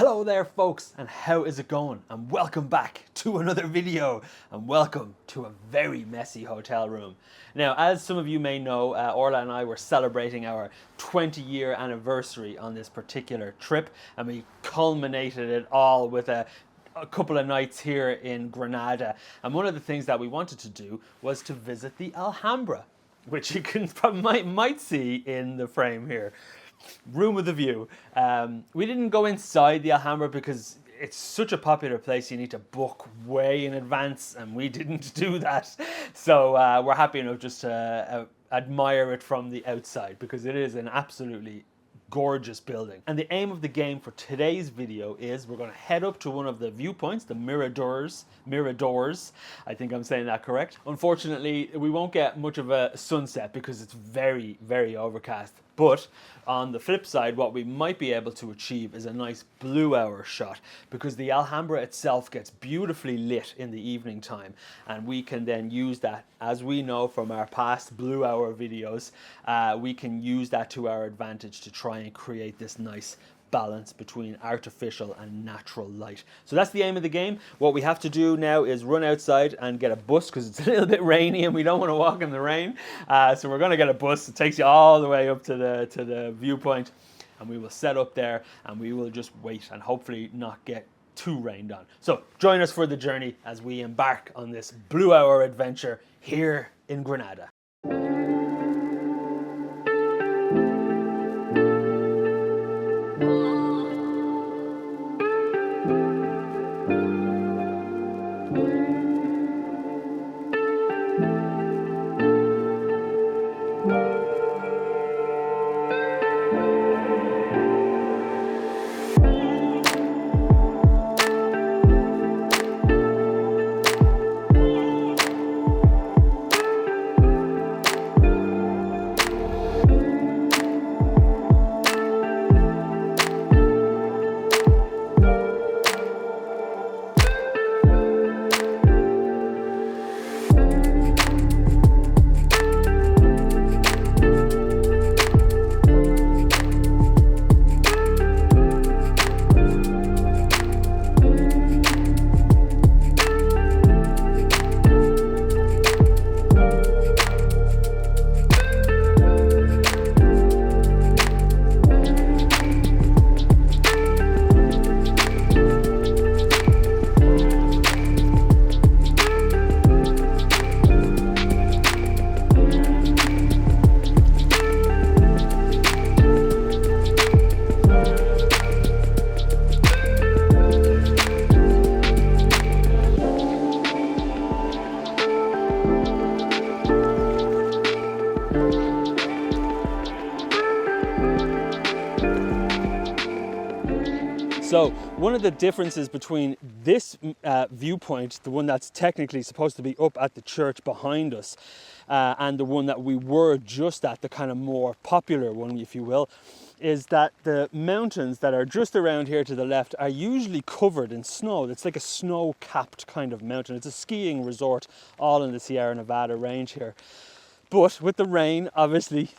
Hello there folks, and how is it going? And welcome back to another video, and welcome to a very messy hotel room. Now, as some of you may know, Orla and I were celebrating our 20-year anniversary on this particular trip, and we culminated it all with a couple of nights here in Granada. And one of the things that we wanted to do was to visit the Alhambra, which you can might see in the frame here. Room with a view. We didn't go inside the Alhambra because it's such a popular place. You need to book way in advance, and we didn't do that. So we're happy enough just to admire it from the outside, because it is an absolutely gorgeous building. And the aim of the game for today's video is we're going to head up to one of the viewpoints, the miradors. I think I'm saying that correct. Unfortunately, we won't get much of a sunset because it's very, very overcast. But on the flip side, what we might be able to achieve is a nice blue hour shot, because the Alhambra itself gets beautifully lit in the evening time, and we can then use that, as we know from our past blue hour videos, we can use that to our advantage to try and create this nice balance between artificial and natural light. So that's the aim of the game. What we have to do now is run outside and get a bus, because it's a little bit rainy and we don't want to walk in the rain. So we're going to get a bus. It takes you all the way up to the viewpoint, and we will set up there and we will just wait and hopefully not get too rained on. So join us for the journey as we embark on this blue hour adventure here in Granada. So one of the differences between this viewpoint, the one that's technically supposed to be up at the church behind us, and the one that we were just at, the kind of more popular one, if you will, is that the mountains that are just around here to the left are usually covered in snow. It's like a snow-capped kind of mountain. It's a skiing resort all in the Sierra Nevada range here. But with the rain, obviously,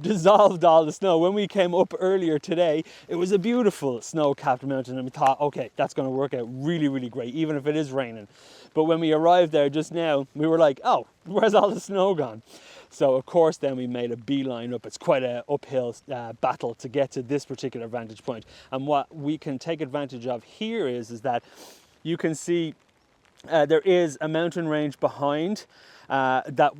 dissolved all the snow. When we came up earlier today, it was a beautiful snow-capped mountain, and we thought, okay, that's going to work out really, really great, even if it is raining. But when we arrived there just now, we were like, oh, where's all the snow gone? So, of course, then we made a beeline up. It's quite an uphill battle to get to this particular vantage point. And what we can take advantage of here is that you can see there is a mountain range behind that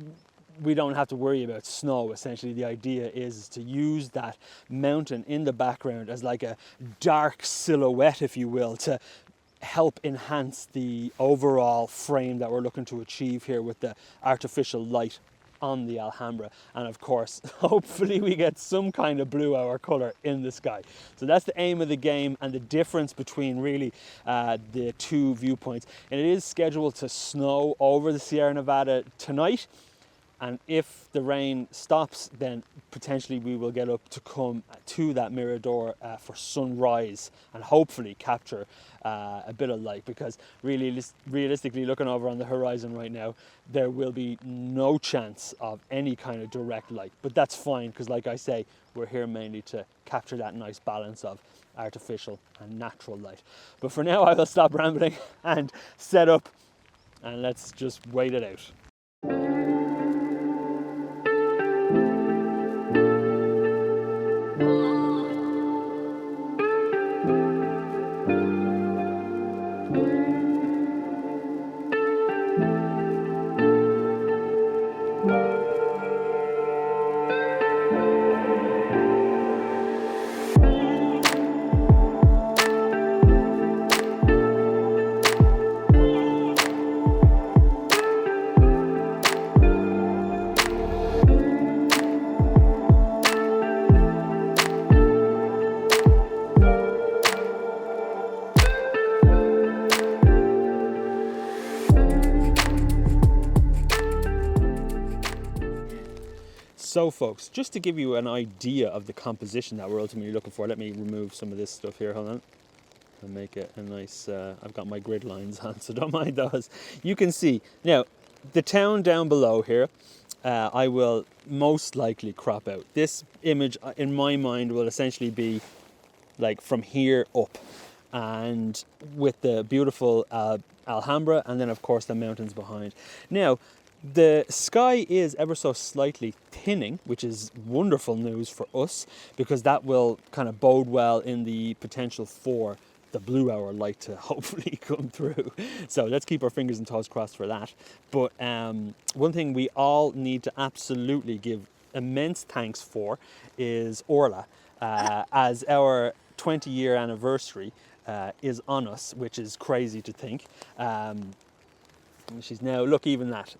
we don't have to worry about snow. Essentially, the idea is to use that mountain in the background as like a dark silhouette, if you will, to help enhance the overall frame that we're looking to achieve here with the artificial light on the Alhambra. And of course, hopefully we get some kind of blue hour color in the sky. So that's the aim of the game, and the difference between really the two viewpoints. And it is scheduled to snow over the Sierra Nevada tonight. And if the rain stops, then potentially we will get up to come to that mirador for sunrise and hopefully capture a bit of light, because really realistically looking over on the horizon right now, there will be no chance of any kind of direct light. But that's fine, because like I say, we're here mainly to capture that nice balance of artificial and natural light. But for now I will stop rambling and set up, and let's just wait it out. So folks, just to give you an idea of the composition that we're ultimately looking for, let me remove some of this stuff here, hold on, and make it a nice, I've got my grid lines on, so don't mind those. You can see, now, the town down below here, I will most likely crop out. This image, in my mind, will essentially be like from here up, and with the beautiful Alhambra, and then of course the mountains behind. Now, the sky is ever so slightly thinning, which is wonderful news for us, because that will kind of bode well in the potential for the blue hour light to hopefully come through. So let's keep our fingers and toes crossed for that. But one thing we all need to absolutely give immense thanks for is Orla, as our 20-year anniversary is on us, which is crazy to think. She's now, look, even that.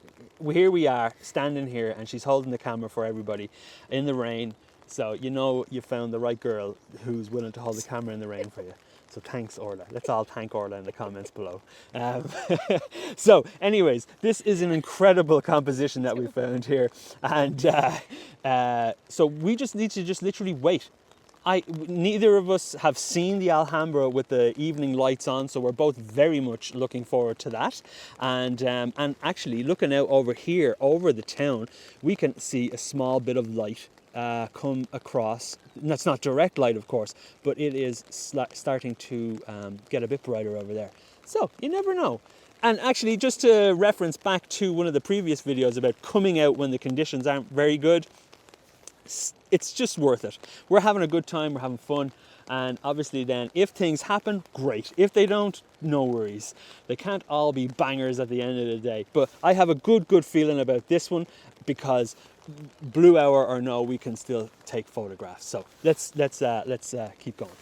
Here we are, standing here, and she's holding the camera for everybody in the rain. So you know you found the right girl who's willing to hold the camera in the rain for you. So thanks, Orla. Let's all thank Orla in the comments below. So anyways, this is an incredible composition that we found here. And so we just need to just literally wait. Neither of us have seen the Alhambra with the evening lights on, so we're both very much looking forward to that. And actually, looking out over here, over the town, we can see a small bit of light come across. That's not direct light, of course, but it is starting to get a bit brighter over there. So you never know. And actually, just to reference back to one of the previous videos about coming out when the conditions aren't very good, it's just worth it. We're having a good time, we're having fun, and obviously then if things happen, great. If they don't, no worries. They can't all be bangers at the end of the day. But I have a good feeling about this one, because blue hour or no, we can still take photographs. So let's keep going.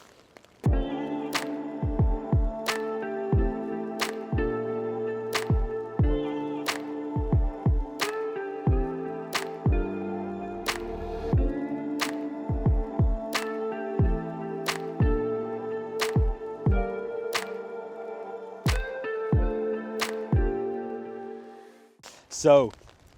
So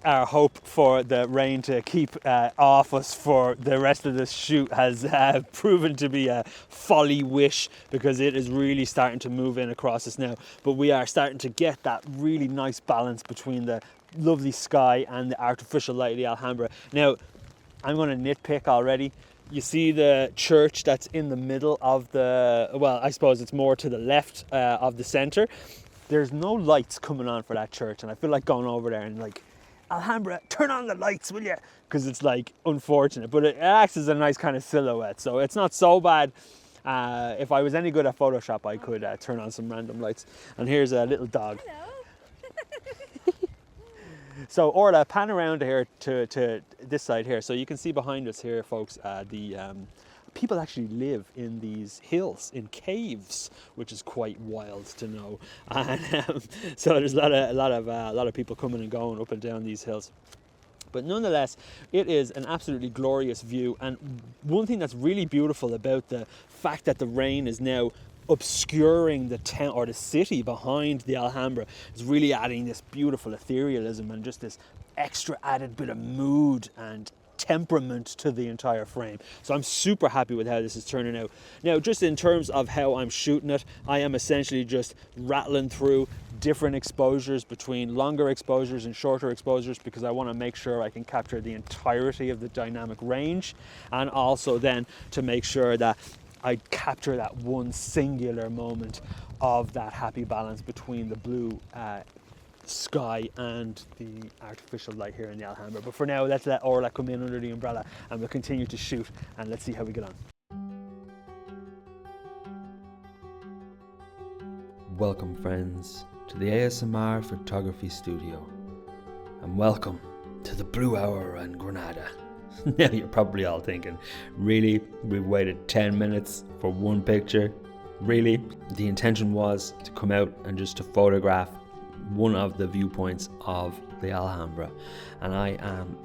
our hope for the rain to keep off us for the rest of this shoot has proven to be a folly wish, because it is really starting to move in across us now. But we are starting to get that really nice balance between the lovely sky and the artificial light of the Alhambra. Now, I'm going to nitpick already. You see the church that's in the middle of the, well, I suppose it's more to the left of the centre. There's no lights coming on for that church, and I feel like going over there and like, Alhambra, turn on the lights, will you? Because it's like unfortunate, but it acts as a nice kind of silhouette, so it's not so bad. If I was any good at Photoshop, I could turn on some random lights. And here's a little dog. Hello. So Orla, pan around here to this side here. So you can see behind us here, folks, people actually live in these hills, in caves, which is quite wild to know. And so there's a lot of people coming and going up and down these hills. But nonetheless, it is an absolutely glorious view. And one thing that's really beautiful about the fact that the rain is now obscuring the town or the city behind the Alhambra is really adding this beautiful etherealism and just this extra added bit of mood and temperament to the entire frame. So I'm super happy with how this is turning out. Now, just in terms of how I'm shooting it, I am essentially just rattling through different exposures between longer exposures and shorter exposures, because I want to make sure I can capture the entirety of the dynamic range, and also then to make sure that I'd capture that one singular moment of that happy balance between the blue sky and the artificial light here in the Alhambra. But for now, let's let Orla come in under the umbrella and we'll continue to shoot, and let's see how we get on. Welcome friends to the ASMR Photography Studio, and welcome to the Blue Hour in Granada. Now you're probably all thinking, really? We've waited 10 minutes for one picture? Really? The intention was to come out and just to photograph one of the viewpoints of the Alhambra, and I am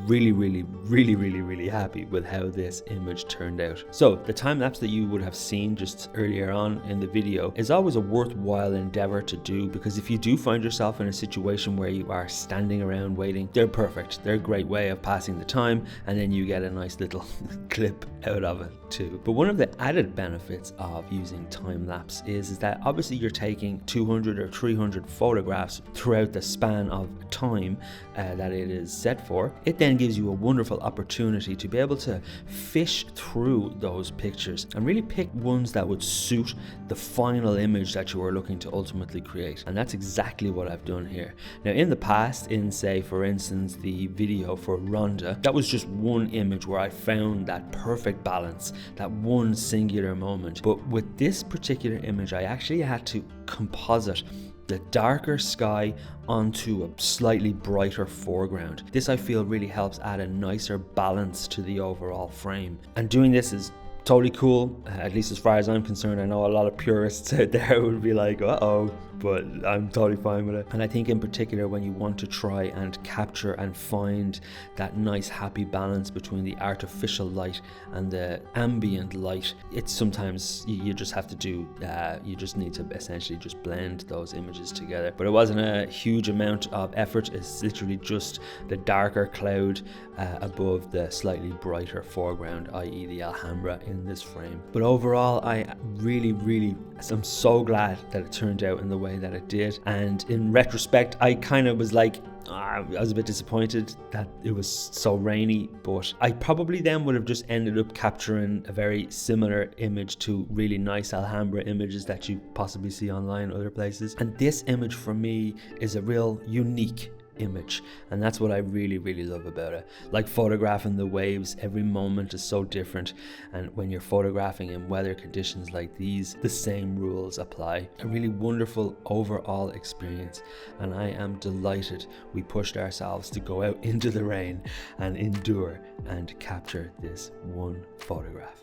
really happy with how this image turned out. So the time lapse that you would have seen just earlier on in the video is always a worthwhile endeavor to do, because if you do find yourself in a situation where you are standing around waiting, they're perfect. They're a great way of passing the time, and then you get a nice little clip out of it too. But one of the added benefits of using time lapse is that obviously you're taking 200 or 300 photographs throughout the span of time that it is set for. It then gives you a wonderful opportunity to be able to fish through those pictures and really pick ones that would suit the final image that you are looking to ultimately create. And that's exactly what I've done here. Now in the past, in say for instance the video for Ronda, that was just one image where I found that perfect balance, that one singular moment. But with this particular image, I actually had to composite the darker sky onto a slightly brighter foreground. This I feel really helps add a nicer balance to the overall frame. And doing this is totally cool, at least as far as I'm concerned. I know a lot of purists out there would be like, uh-oh, but I'm totally fine with it. And I think in particular when you want to try and capture and find that nice happy balance between the artificial light and the ambient light, it's sometimes you just have to do, you just need to essentially just blend those images together. But it wasn't a huge amount of effort. It's literally just the darker cloud above the slightly brighter foreground, i.e. the Alhambra in this frame. But overall, I am so glad that it turned out in the way that it did. And in retrospect, I kind of was like, I was a bit disappointed that it was so rainy, but I probably then would have just ended up capturing a very similar image to really nice Alhambra images that you possibly see online other places. And this image for me is a real unique image, and that's what I really love about it. Like photographing the waves, every moment is so different, and when you're photographing in weather conditions like these, the same rules apply. A really wonderful overall experience, and I am delighted we pushed ourselves to go out into the rain and endure and capture this one photograph.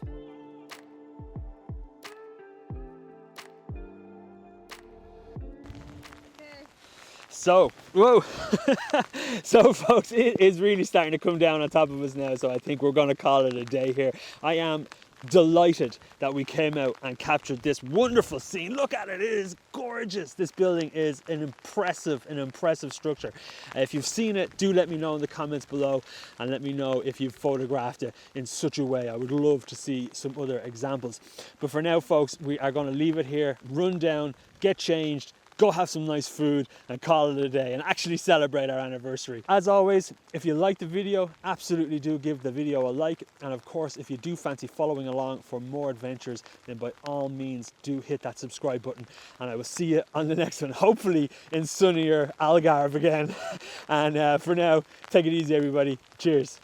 So, whoa, so folks, it is really starting to come down on top of us now, so I think we're going to call it a day here. I am delighted that we came out and captured this wonderful scene. Look at it, it is gorgeous. This building is an impressive structure. If you've seen it, do let me know in the comments below, and let me know if you've photographed it in such a way. I would love to see some other examples. But for now, folks, we are going to leave it here, run down, get changed, go have some nice food and call it a day and actually celebrate our anniversary. As always, if you like the video, absolutely do give the video a like. And of course, if you do fancy following along for more adventures, then by all means do hit that subscribe button. And I will see you on the next one, hopefully in sunnier Algarve again. And for now, take it easy everybody. Cheers.